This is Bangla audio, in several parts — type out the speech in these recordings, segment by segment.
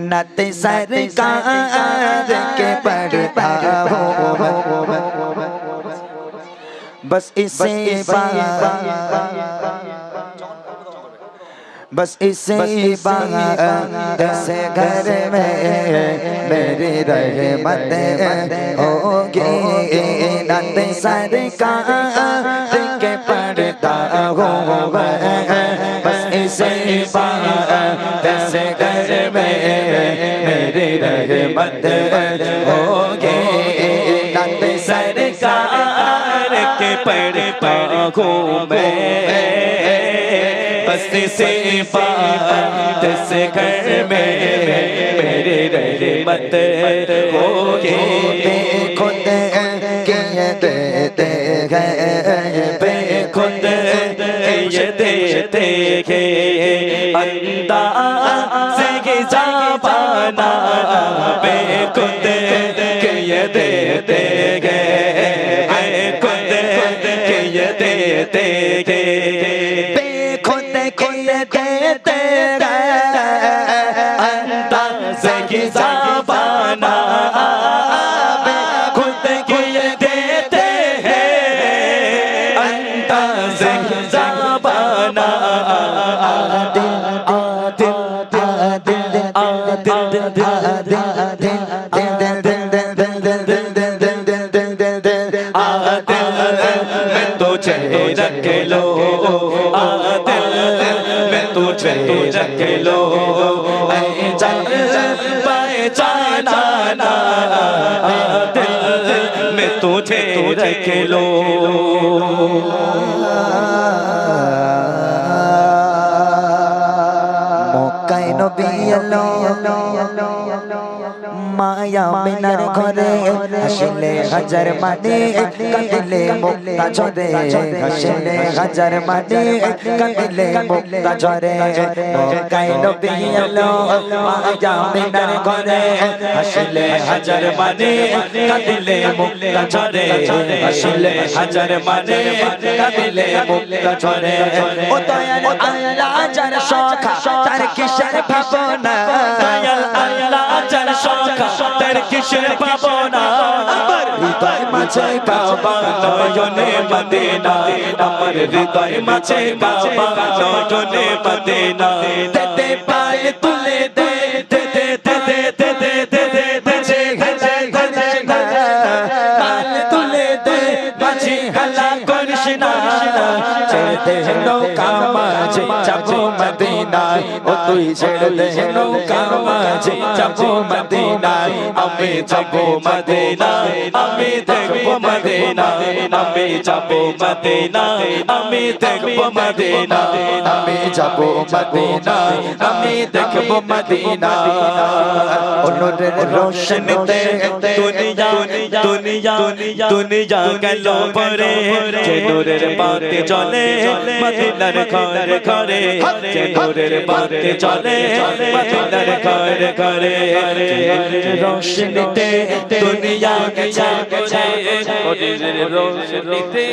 नत सरकार के पढ़ता हूँ बस इसे बस इसे बात से घर में मेरी रहमत होगी नत सरकार के पढ़ता हूँ बस इसे बात से घर में मेरी रहमत होगी नत सरकार के पढ़ता हूँ मैं बस से बात से घर में मेरे रहमत होगी खुद के देते हैं खुद ये देते हैं अंदाज़ के ज़बाना पे खुद के ये देते हैं खुद के ये देते हैं देते अंदाज़ की ज़बाना खुद के देते हैं अंदाज़ की ज़बाना मैं तो चेहरा के लो तुझे रख लो जाना दिल में तुझे रख लो मौका नबी माया मिनार घरे हसले हजार माने कांदिले मुक्ता झरे हसले हजार माने कांदिले मुक्ता झरे मौकाए नबी एलो माया मिनार घरे हसले हजार माने कांदिले मुक्ता झरे हसले हजार माने कांदिले मुक्ता झरे ও দয়াল আল্লাহ যার সখা তার কিসের ভাবনা দয়াল আল্লাহ যার সখা তার কিসের ভাবনা আমার হৃদয় মাঝে কাবা নয়নে মদিনা আমার হৃদয় মাঝে কাবা নয়নে মদিনা তেতে পাল তুলে দে দে দে দে দে দে দে দে বাজে গজে গজে পাল তুলে দে বাজে হালা করিস না ছেড়ে দে নৌকা মাঝে যাবো মদিনা ও তুই ছেড়ে দে নৌকা মাঝে যাবো মদিনা আমি যাবো মদিনা আমি দেখবো মদিনা আমি যাবো মদিনা আমি দেখবো মদিনা আমি যাবো মদিনা আমি দেখবো মদিনা নূরের রোশনীতে দুনিয়া দুনিয়া দুনিয়া গেল পরে যে নূরের বাতি জ্বলে মদিনার ঘরে ঘরে যে নূরের বাতি জ্বলে মদিনার ঘরে ঘরে রোশনীতে দুনিয়া গেছে নূরের রোশনীতে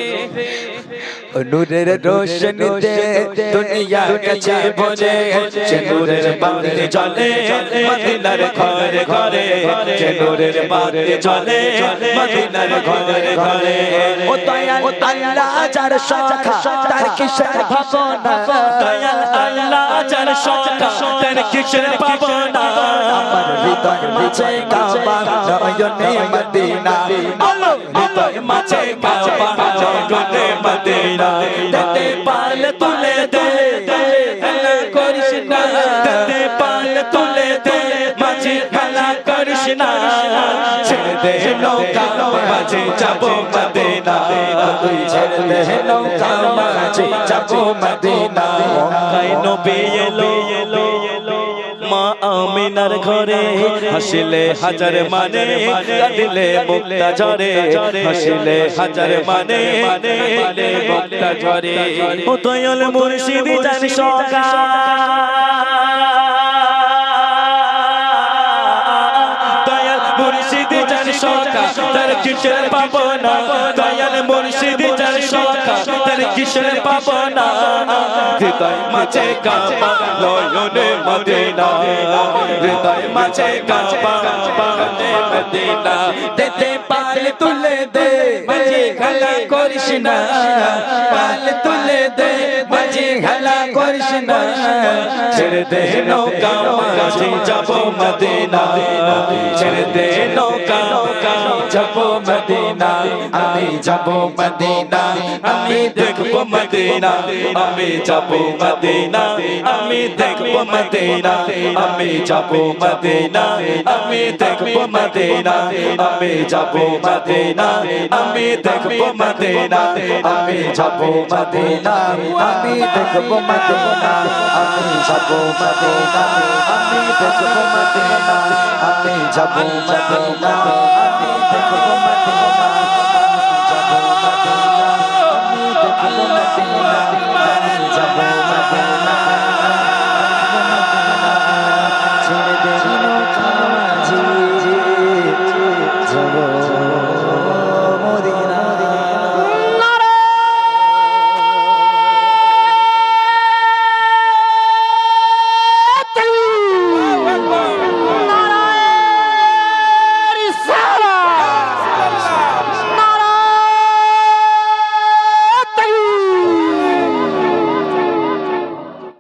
নূরের রোশনীতে দুনিয়া গেছে ভরে যে নূরের বাতি জ্বলে মদিনার ঘরে ঘরে যে নূরের বাতি জ্বলে মদিনার ঘরে ঘরে ও দয়াল আল্লাহ যার সখা তার কিসের ভাবনা দয়াল আল্লাহ যার সখা তার কিসের ভাবনা আমার হৃদয় মাঝে কাবা নয়নে মদিনা বলো হৃদয় মাঝে কাবা নয়নে মদিনা তেতে পাল তুলে দে হেলা করিস না তেতে পাল তুলে দে মাঝে হেলা করিস না ছেড়ে দে নৌকা মাঝে যাবো মদিনা তুই ছেড়ে দে নৌকা মাঝে যাবো মদিনা মক্কায় নবী এলো মা আমিনার ঘরে হাসিলে হাজার মানে কাঁদিলে মুক্তা ঝরে হাসিলে হাজার মানে কাঁদিলে মুক্তা ঝরে ও দয়াল মুর্শিদ জান সখা দয়াল মুর্শিদ জান সখা তার কিসের পাবনা দয়াল মুর্শিদ জান সখা তার কিসের পাবনা হৃদয় মাঝে কাবা নয়নে মদিনা হৃদয় মাঝে কাবা কানে মদিনা দেতে পাল তুলে দে মাঝে খেলা করিস না পাল তুলে দে মাঝে খেলা করিস না ছেড়ে দে নৌকা মাঝে যাব মদিনা ছেড়ে দে নৌকা যাব মদিনা আমি যাব মদিনা আমি দেখব মদিনা আমি যাব মদিনা আমি দেখব মদিনা আমি যাব মদিনা আমি দেখব মদিনা আমি যাব মদিনা আমি দেখব মদিনা আমি যাব মদিনা আমি দেখব মদিনা আমি যাব মদিনা আমি দেখব মদিনা আমি যাব মদিনা আমি দেখব মদিনা আমি যাব মদিনা আমি দেখব মদিনা আমি যাব মদিনা